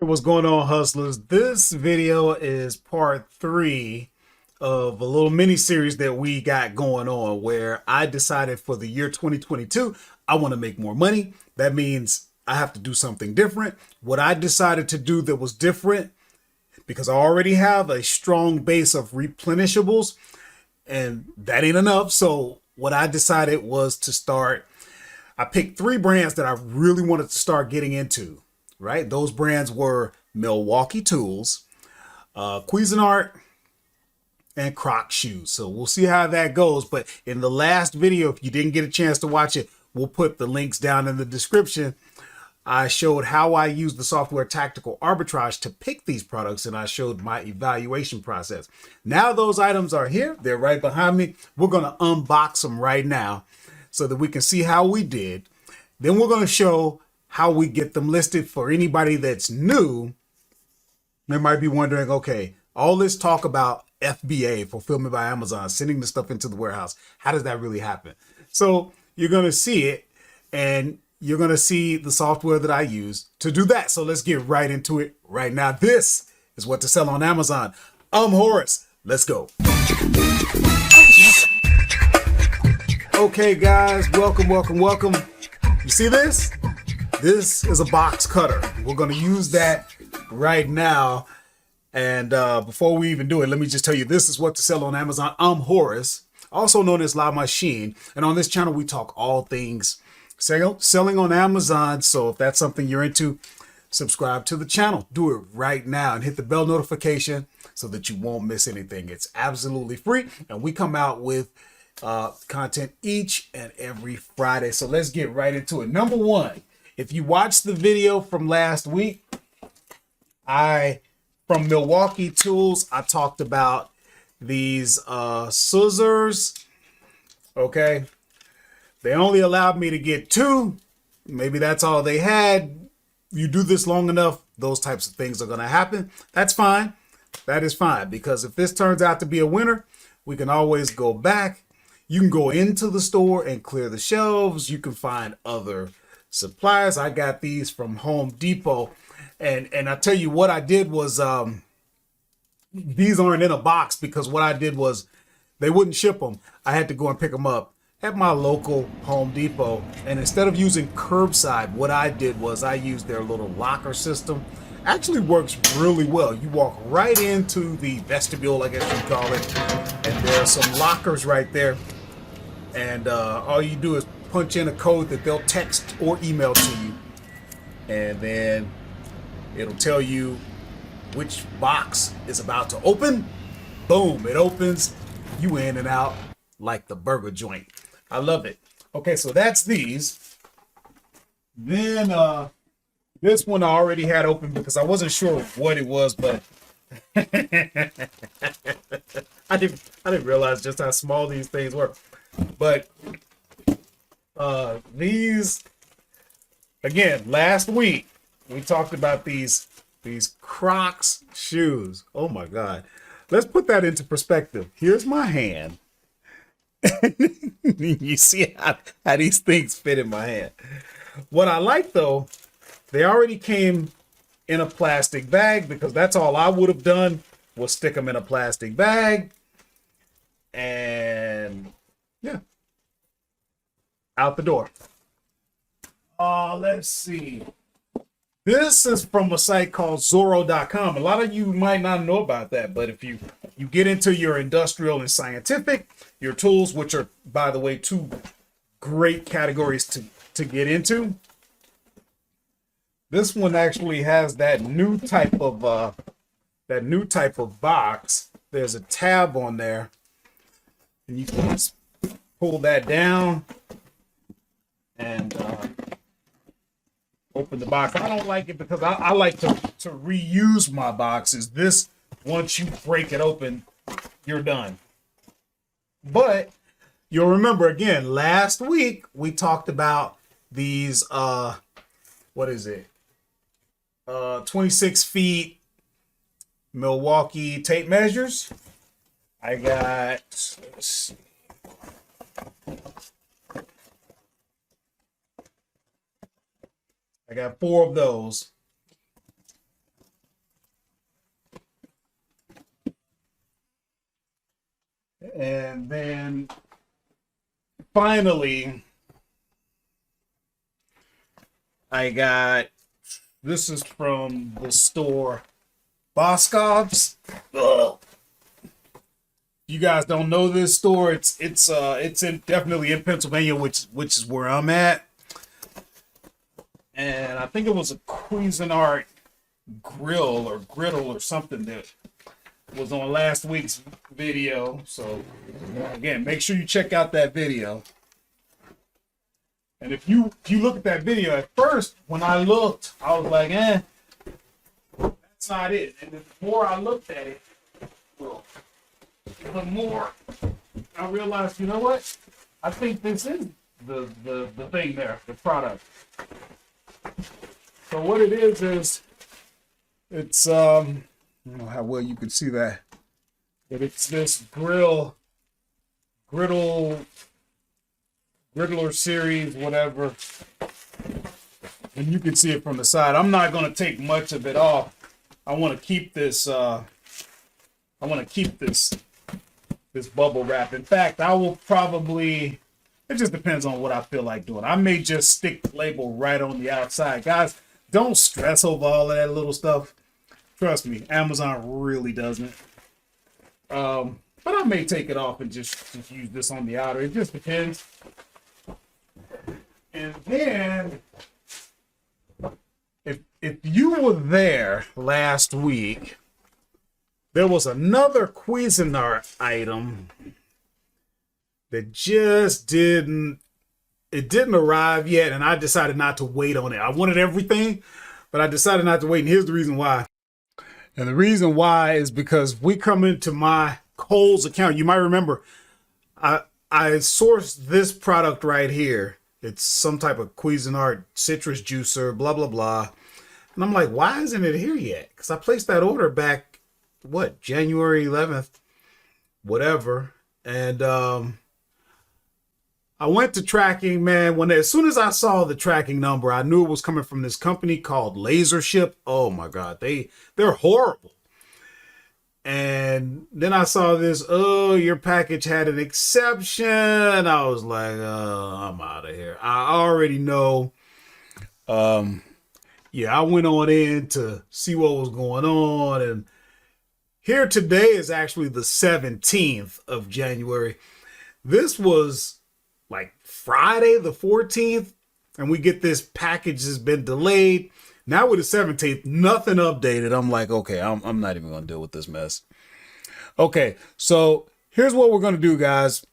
What's going on, hustlers? This video is part 3 of a little mini series that we got going on where I decided for the year 2022 I want to make more money. That means I have to do something different. What I decided to do that was different, because I already have a strong base of replenishables and that ain't enough. So what I decided was to start, I picked 3 brands that I really wanted to start getting into. Right? Those brands were Milwaukee Tools, Cuisinart, and Croc shoes. So we'll see how that goes. But in the last video, if you didn't get a chance to watch it, we'll put the links down in the description. I showed how I used the software Tactical Arbitrage to pick these products, and I showed my evaluation process. Now those items are here. They're right behind me. We're going to unbox them right now so that we can see how we did. Then we're going to show how we get them listed. For anybody that's new, they might be wondering, okay, all this talk about FBA, fulfillment by Amazon, sending the stuff into the warehouse, how does that really happen? So you're going to see it, and you're going to see the software that I use to do that. So let's get right into it right now. This is what to sell on Amazon. I'm Horace. Let's go. Okay, guys, welcome. You see this? This is a box cutter. We're going to use that right now. And before we even do it, let me just tell you, this is what to sell on Amazon. I'm Horace, also known as La Machine. And on this channel, we talk all things selling on Amazon. So if that's something you're into, subscribe to the channel. Do it right now and hit the bell notification so that you won't miss anything. It's absolutely free. And we come out with content each and every Friday. So let's get right into it. Number 1. If you watched the video from last week, from Milwaukee Tools, I talked about these scissors. Okay. They only allowed me to get 2. Maybe that's all they had. You do this long enough, those types of things are going to happen. That's fine. That is fine, because if this turns out to be a winner, we can always go back. You can go into the store and clear the shelves. You can find other supplies. I got these from Home Depot, and I tell you what I did was these aren't in a box, because what I did was they wouldn't ship them. I had to go and pick them up at my local Home Depot, and instead of using curbside, what I did was I used their little locker system. Actually works really well. You walk right into the vestibule, I guess you call it, and there are some lockers right there, and all you do is punch in a code that they'll text or email to you, and then it'll tell you which box is about to open. Boom, it opens. You in and out like the burger joint. I love it. Okay, so that's these. Then this one I already had open because I wasn't sure what it was, but I didn't realize just how small these things were. But these, again, last week we talked about these Crocs shoes. Oh my God. Let's put that into perspective. Here's my hand. You see how these things fit in my hand. What I like, though, they already came in a plastic bag, because that's all I would have done was stick them in a plastic bag. And yeah, out the door. Let's see. This is from a site called Zorro.com. A lot of you might not know about that, but if you get into your industrial and scientific, your tools, which are, by the way, 2 great categories to get into. This one actually has that new type of box. There's a tab on there, and you can just pull that down and open the box. I don't like it because I like to reuse my boxes. This, once you break it open, you're done. But you'll remember, again, last week we talked about these what is it? 26 feet Milwaukee tape measures. I got, let's see. I got 4 of those. And then finally, I got, this is from the store Boscov's. You guys don't know this store. It's definitely in Pennsylvania, which is where I'm at. And I think it was a Cuisinart grill or griddle or something that was on last week's video. So again, make sure you check out that video. And if you look at that video, at first when I looked, I was like, that's not it. And the more I looked at it, the more I realized, you know what? I think this is the thing there, the product. So what it is it's I don't know how well you can see that, but it's this griddler series, whatever. And you can see it from the side. I'm not going to take much of it off. I want to keep this this bubble wrap. In fact, I will probably, it just depends on what I feel like doing. I may just stick the label right on the outside. Guys, don't stress over all of that little stuff. Trust me, Amazon really doesn't. But I may take it off and just use this on the outer. It just depends. And then, if you were there last week, there was another Cuisinart item that just didn't arrive yet, and I decided not to wait on it. I wanted everything, but I decided not to wait, and here's the reason why. And the reason why is because we come into my Kohl's account. You might remember I sourced this product right here. It's some type of Cuisinart citrus juicer, blah, blah, blah. And I'm like, why isn't it here yet? Because I placed that order back, January 11th, whatever. And I went to tracking, man. As soon as I saw the tracking number, I knew it was coming from this company called Lasership. Oh my God, they're horrible. And then I saw this, your package had an exception. I was like, I'm out of here. I already know. I went on in to see what was going on. And here today is actually the 17th of January. This was like Friday the 14th, and we get this package has been delayed. Now with the 17th, nothing updated. I'm like, okay, I'm not even going to deal with this mess. Okay, so here's what we're going to do, guys.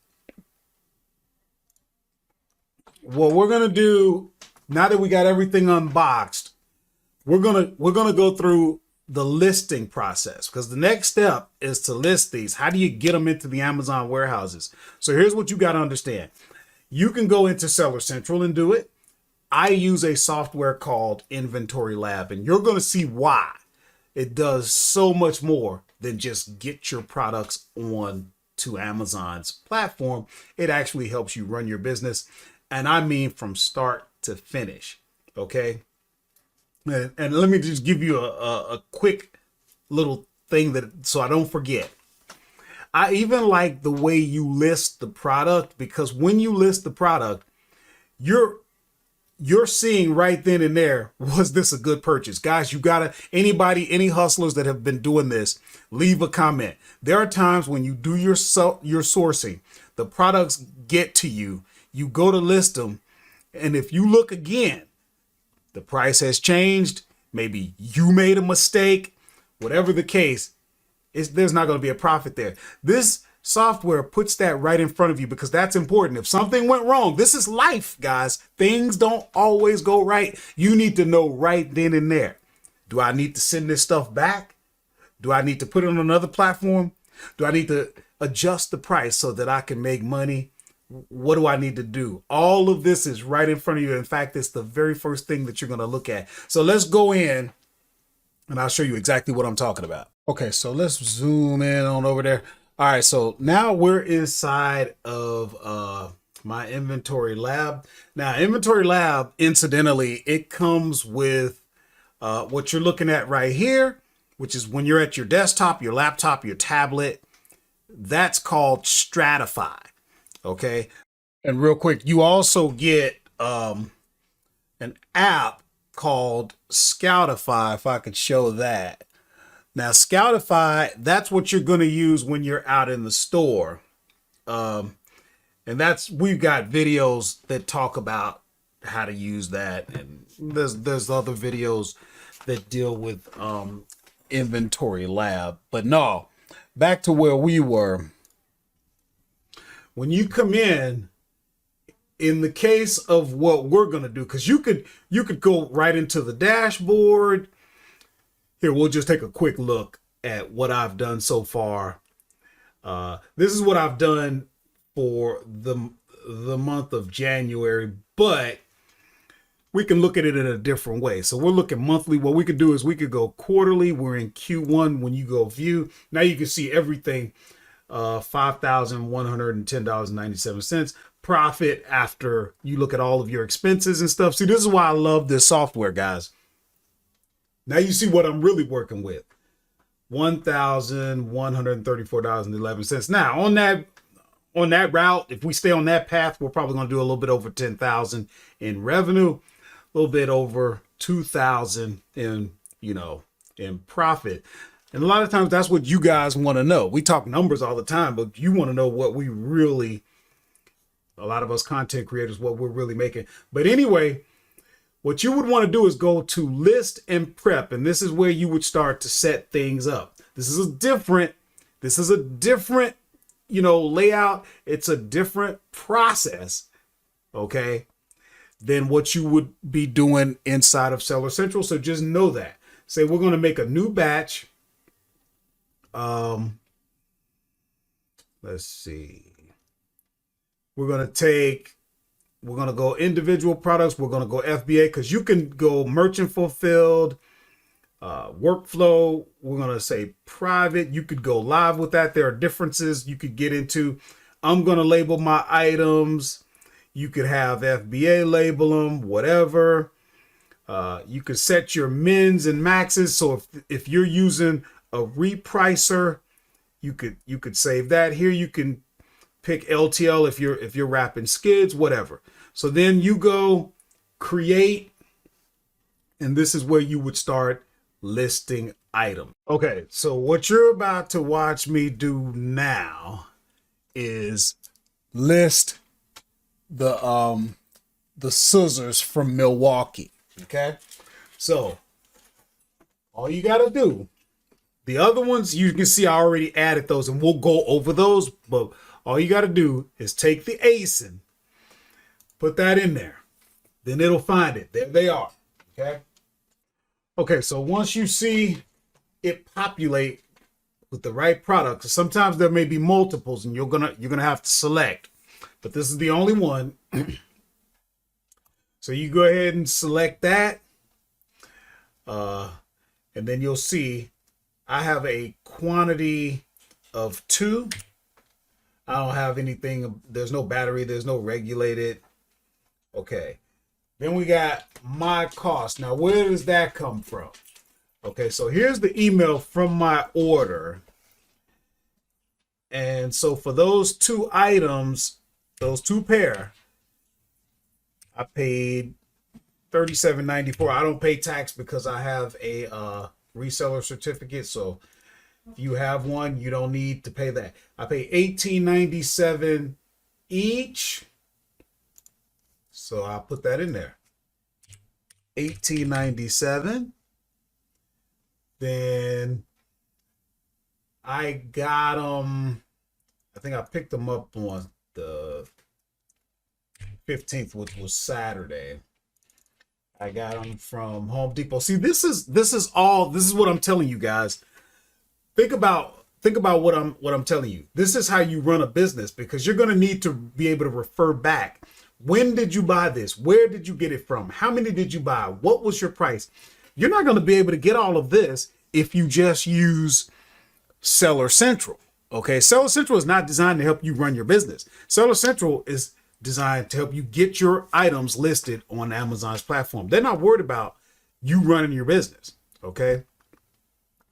What we're going to do, now that we got everything unboxed, we're going to go through the listing process, because the next step is to list these. How do you get them into the Amazon warehouses? So here's what you got to understand. You can go into Seller Central and do it. I use a software called Inventory Lab, and you're going to see why it does so much more than just get your products on to Amazon's platform. It actually helps you run your business. And I mean, from start to finish. Okay. And let me just give you a quick little thing so I don't forget. I even like the way you list the product, because when you list the product, you're seeing right then and there, was this a good purchase? Guys, you gotta, any hustlers that have been doing this, leave a comment. There are times when you do your sourcing, the products get to you, you go to list them, and if you look again, the price has changed, maybe you made a mistake, whatever the case, there's not going to be a profit there. This software puts that right in front of you, because that's important. If something went wrong, this is life, guys. Things don't always go right. You need to know right then and there. Do I need to send this stuff back? Do I need to put it on another platform? Do I need to adjust the price so that I can make money? What do I need to do? All of this is right in front of you. In fact, it's the very first thing that you're going to look at. So let's go in and I'll show you exactly what I'm talking about. Okay, so let's zoom in on over there. All right, so now we're inside of my Inventory Lab. Now, Inventory Lab, incidentally, it comes with what you're looking at right here, which is when you're at your desktop, your laptop, your tablet. That's called Stratify. Okay. And real quick, you also get an app called Scoutify, if I could show that. Now, Scoutify, that's what you're going to use when you're out in the store. And we've got videos that talk about how to use that. And there's other videos that deal with Inventory Lab. But no, back to where we were. When you come in the case of what we're going to do, because you could go right into the dashboard. Here, we'll just take a quick look at what I've done so far. This is what I've done for the month of January, but we can look at it in a different way. So we're looking monthly. What we could do is we could go quarterly. We're in Q1. When you go view, now you can see everything. $5,110.97 profit after you look at all of your expenses and stuff. See, this is why I love this software, guys. Now you see what I'm really working with. $1,134.11. Now on that route, if we stay on that path, we're probably going to do a little bit over 10,000 in revenue, a little bit over 2,000 in profit. And a lot of times that's what you guys want to know. We talk numbers all the time, but you want to know what we really, a lot of us content creators, what we're really making. But anyway, what you would want to do is go to list and prep. And this is where you would start to set things up. This is a different, layout. It's a different process, okay, than what you would be doing inside of Seller Central. So just know that. Say we're going to make a new batch. Let's see. We're going to go individual products. We're going to go FBA because you can go merchant fulfilled, workflow. We're going to say private. You could go live with that. There are differences you could get into. I'm going to label my items. You could have FBA label them, whatever. You could set your mins and maxes. So if you're using a repricer, you could save that here. You can pick LTL if you're wrapping skids, whatever. So then you go create, and this is where you would start listing items. Okay, so what you're about to watch me do now is list the scissors from Milwaukee. Okay, so all you got to do. The other ones, you can see I already added those, and we'll go over those. But all you got to do is take the ASIN, put that in there. Then it'll find it. There they are. Okay. Okay, so once you see it populate with the right product, sometimes there may be multiples, and you're gonna have to select. But this is the only one. So you go ahead and select that. And then you'll see I have a quantity of 2. I don't have anything. There's no battery. There's no regulated. Okay. Then we got my cost. Now, where does that come from? Okay, so here's the email from my order. And so for those 2 items, those 2 pair, I paid $37.94. I don't pay tax because I have a reseller certificate. So if you have one, you don't need to pay that. I pay $18.97 each. So I'll put that in there. $18.97. Then I got them. I think I picked them up on the 15th, which was Saturday. I got them from Home Depot. See, this is what I'm telling you guys. Think about what I'm telling you. This is how you run a business, because you're going to need to be able to refer back. When did you buy this? Where did you get it from? How many did you buy? What was your price? You're not going to be able to get all of this if you just use Seller Central. Okay, Seller Central is not designed to help you run your business. Seller Central is designed to help you get your items listed on Amazon's platform. They're not worried about you running your business. Okay.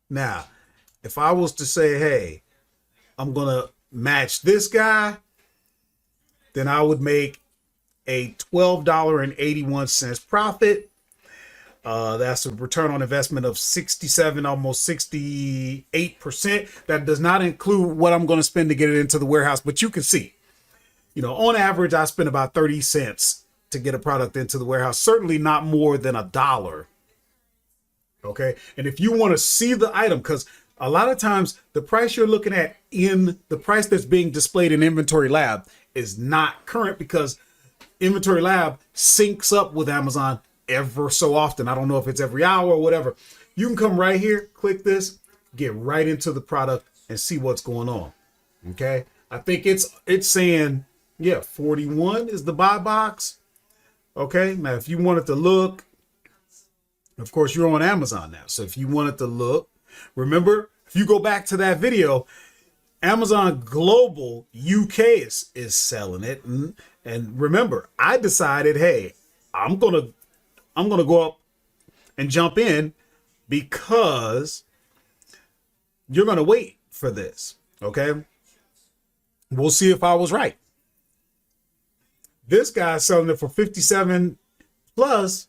Now, if I was to say, hey, I'm gonna match this guy, then I would make a $12.81 profit. That's a return on investment of 67, almost 68%. That does not include what I'm going to spend to get it into the warehouse, but you can see, on average, I spend about 30 cents to get a product into the warehouse, certainly not more than $1. Okay. And if you want to see the item, because a lot of times the price you're looking at in the price that's being displayed in Inventory Lab is not current, because Inventory Lab syncs up with Amazon ever so often. I don't know if it's every hour or whatever. You can come right here, click this, get right into the product and see what's going on. Okay. I think it's saying, 41 is the buy box. Okay. Now, if you wanted to look, of course, you're on Amazon now. So if you wanted to look, remember, if you go back to that video, Amazon Global UK is selling it. And remember, I decided, hey, I'm gonna go up and jump in, because you're gonna wait for this. Okay. We'll see if I was right. This guy's selling it for 57 plus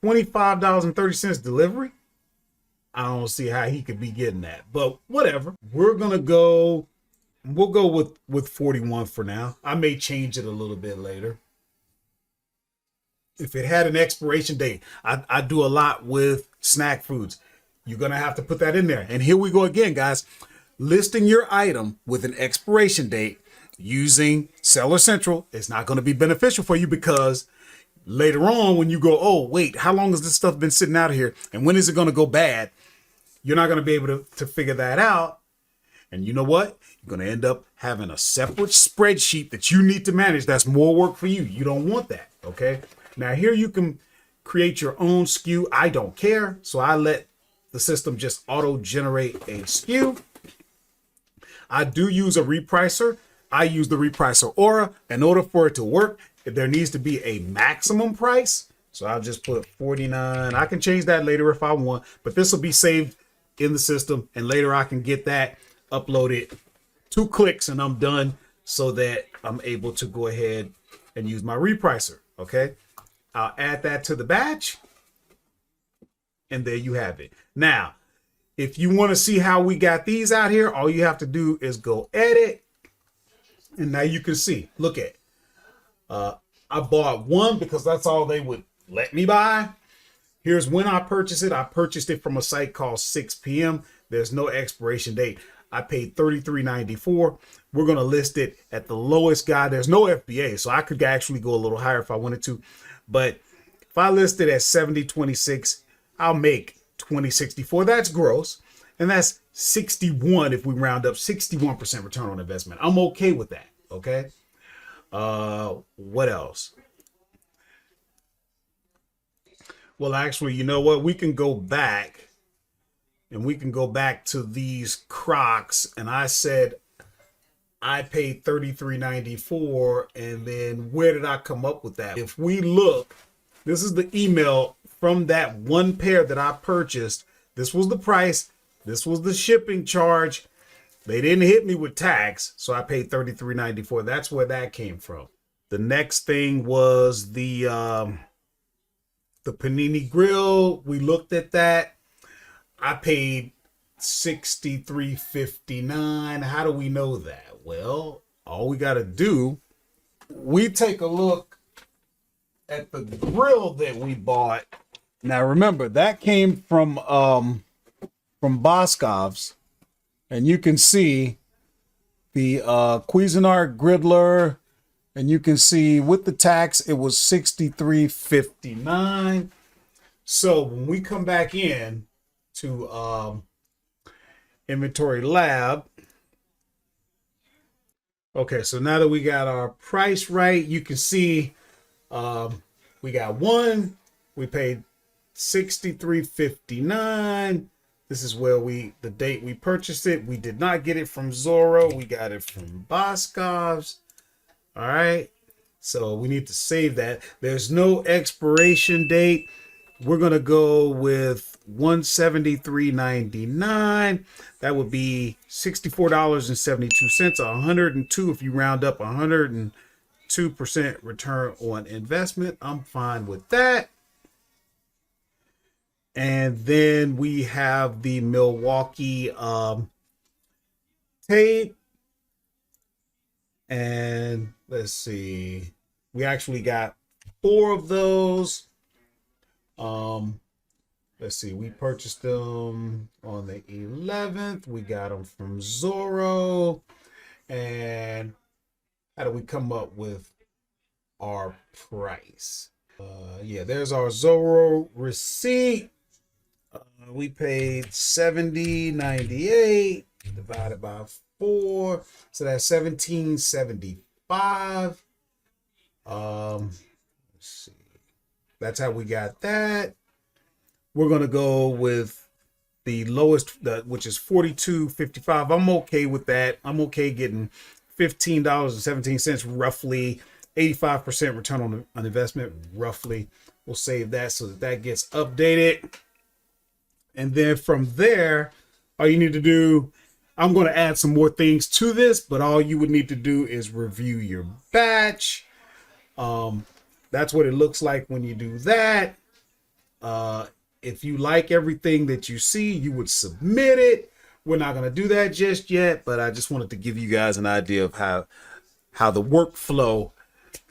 $25.30 delivery. I don't see how he could be getting that, but whatever. We'll go with 41 for now. I may change it a little bit later. If it had an expiration date, I do a lot with snack foods. You're going to have to put that in there. And here we go again, guys. Listing your item with an expiration date using Seller Central is not going to be beneficial for you, because later on when you go, oh, wait, how long has this stuff been sitting out here? And when is it going to go bad? You're not going to be able to figure that out. And you know what? You're going to end up having a separate spreadsheet that you need to manage. That's more work for you. You don't want that. Okay. Now here you can create your own SKU. I don't care. So I let the system just auto generate a SKU. I do use a repricer. I use the repricer Aura. In order for it to work, there needs to be a maximum price. So I'll just put 49. I can change that later if I want, but this will be saved in the system. And later I can get that uploaded, 2 clicks and I'm done, so that I'm able to go ahead and use my repricer. Okay. I'll add that to the batch. And there you have it. Now, if you want to see how we got these out here, all you have to do is go edit. And now you can see, look at, I bought one because that's all they would let me buy. Here's when I purchased it. I purchased it from a site called 6 p.m. There's no expiration date. I paid $33.94. We're going to list it at the lowest guy. There's no FBA, so I could actually go a little higher if I wanted to. But if I list it at $70.26, I'll make $20.64. That's gross. And that's 61 if we round up, 61% return on investment. I'm okay with that. Okay. What else? Well, actually, you know what? We can go back and we can go back to these Crocs. And I said I paid $33.94. And then where did I come up with that? If we look, this is the email from that one pair that I purchased. This was the price. This was the shipping charge. They didn't hit me with tax, so I paid $33.94. That's where that came from. The next thing was the panini grill. We looked at that. I paid $63.59. How do we know that? Well, all we got to do, we take a look at the grill that we bought. Now remember, that came from Boscov's, and you can see the Cuisinart Griddler, and you can see with the tax it was $63.59. So when we come back in to Inventory Lab, okay, so now that we got our price right, you can see we got one, we paid $63.59. This is where the date we purchased it. We did not get it from Zorro. We got it from Boscov's. All right. So we need to save that. There's no expiration date. we're going to go with $173.99. That would be $64.72, 102 if you round up, 102% return on investment. I'm fine with that. And then we have the Milwaukee tape. And let's see, we actually got 4 of those. Let's see, we purchased them on the 11th. We got them from Zorro. And how do we come up with our price? Yeah, there's our Zorro receipt. We paid $70.98 divided by 4, so that's $17.75. Let's see, that's how we got that. We're gonna go with the lowest, which is $42.55. I'm okay with that. I'm okay getting $15.17, roughly 85% return on investment. Roughly, we'll save that so that gets updated. And then from there, all you need to do, I'm going to add some more things to this, but all you would need to do is review your batch. That's what it looks like when you do that. If you like everything that you see, you would submit it. We're not going to do that just yet, but I just wanted to give you guys an idea of how the workflow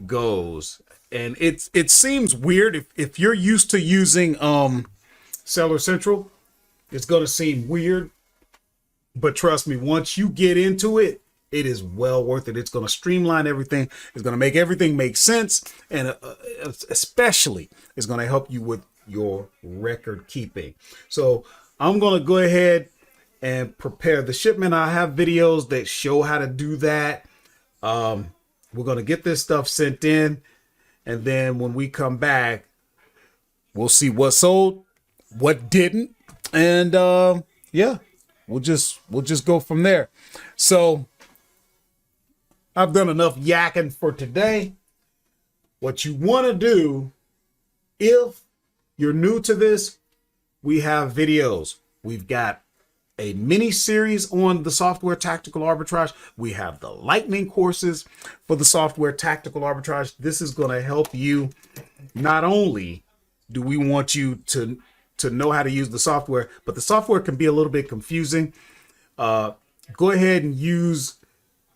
goes. And it seems weird if you're used to using Seller Central. It's going to seem weird, but trust me, once you get into it, it is well worth it. It's going to streamline everything. It's going to make everything make sense. And especially it's going to help you with your record keeping. So I'm going to go ahead and prepare the shipment. I have videos that show how to do that. We're going to get this stuff sent in. And then when we come back, we'll see what sold, what didn't. And yeah, we'll just go from there. So I've done enough yakking for today. What you want to do, if you're new to this, we have videos. We've got a mini series on the software Tactical Arbitrage. We have the lightning courses for the software Tactical Arbitrage. This is going to help you. Not only do we want you to know how to use the software, but the software can be a little bit confusing. Go ahead and use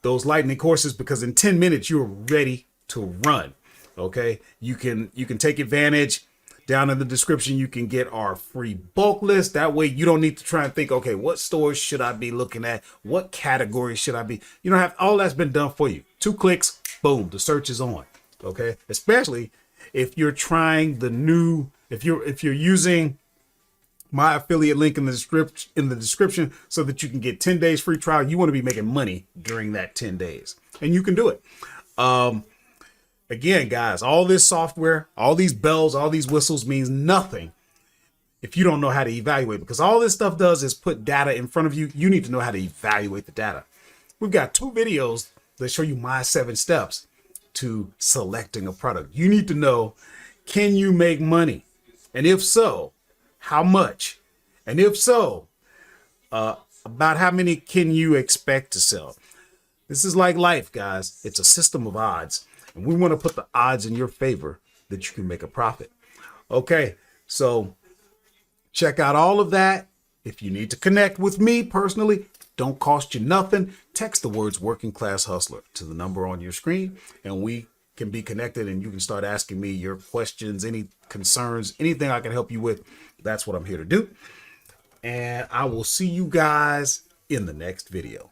those lightning courses, because in 10 minutes you're ready to run. Okay, you can take advantage. Down in the description, you can get our free bulk list. That way you don't need to try and think, okay, what stores should I be looking at? What categories should I be? You don't have, all that's been done for you. 2 clicks, boom, the search is on. Okay, especially if you're trying the new, if you're using my affiliate link in the description so that you can get 10 days free trial. You want to be making money during that 10 days, and you can do it. Again, guys, all this software, all these bells, all these whistles means nothing if you don't know how to evaluate, because all this stuff does is put data in front of you. You need to know how to evaluate the data. We've got 2 videos that show you my 7 steps to selecting a product. You need to know, can you make money? And if so, how much? And if so, about how many can you expect to sell? This is like life, guys. It's a system of odds. And we want to put the odds in your favor that you can make a profit. Okay, so check out all of that. If you need to connect with me personally, don't cost you nothing. Text the words "working class hustler" to the number on your screen, and we can be connected, and you can start asking me your questions, any concerns, anything I can help you with. That's what I'm here to do. And I will see you guys in the next video.